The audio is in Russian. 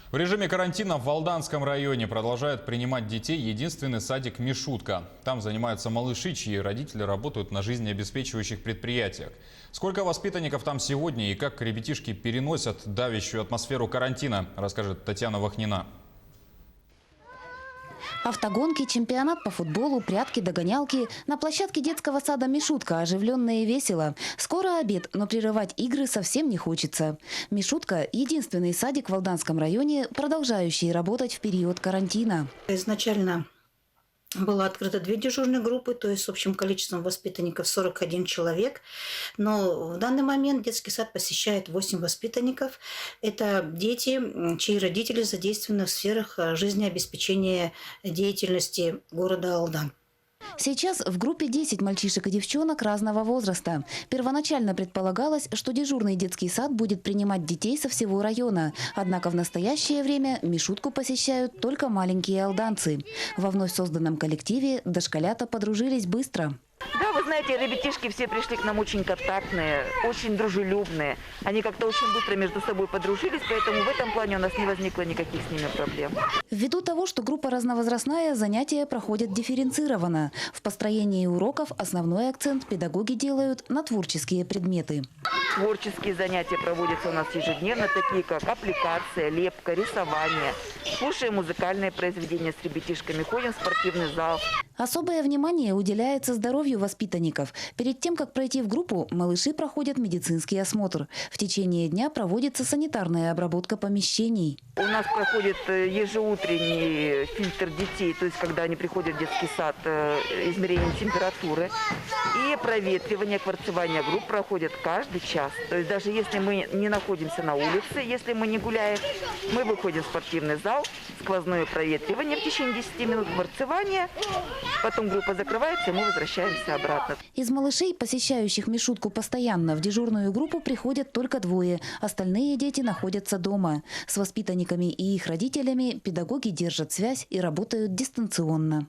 В режиме карантина в Алданском районе продолжает принимать детей единственный садик «Мишутка». Там занимаются малыши, чьи родители работают на жизнеобеспечивающих предприятиях. Сколько воспитанников там сегодня и как ребятишки переносят давящую атмосферу карантина, расскажет Татьяна Вахнина. Автогонки, чемпионат по футболу, прятки, догонялки. На площадке детского сада «Мишутка» оживленно и весело. Скоро обед, но прерывать игры совсем не хочется. «Мишутка» – единственный садик в Алданском районе, продолжающий работать в период карантина. Изначально было открыто 2 дежурные группы, то есть с общим количеством воспитанников 41 человек. Но в данный момент детский сад посещает 8 воспитанников. Это дети, чьи родители задействованы в сферах жизнеобеспечения деятельности города Алдан. Сейчас в группе 10 мальчишек и девчонок разного возраста. Первоначально предполагалось, что дежурный детский сад будет принимать детей со всего района. Однако в настоящее время «Мишутку» посещают только маленькие алданцы. Во вновь созданном коллективе дошколята подружились быстро. Да, вы знаете, ребятишки все пришли к нам очень контактные, очень дружелюбные. Они как-то очень быстро между собой подружились, поэтому в этом плане у нас не возникло никаких с ними проблем. Ввиду того, что группа разновозрастная, занятия проходят дифференцированно. В построении уроков основной акцент педагоги делают на творческие предметы. Творческие занятия проводятся у нас ежедневно, такие как аппликация, лепка, рисование. Слушаем музыкальные произведения с ребятишками, ходим в спортивный зал. Особое внимание уделяется здоровью воспитанников. Перед тем, как пройти в группу, малыши проходят медицинский осмотр. В течение дня проводится санитарная обработка помещений. У нас проходит ежеутренний фильтр детей, то есть когда они приходят в детский сад, измерение температуры. И проветривание, кварцевание групп проходит каждый час. То есть даже если мы не находимся на улице, если мы не гуляем, мы выходим в спортивный зал, сквозное проветривание в течение 10 минут, кварцевание. Потом группа закрывается, и мы возвращаемся обратно. Из малышей, посещающих «Мишутку» постоянно, в дежурную группу приходят только 2. Остальные дети находятся дома. С воспитанниками и их родителями педагоги держат связь и работают дистанционно.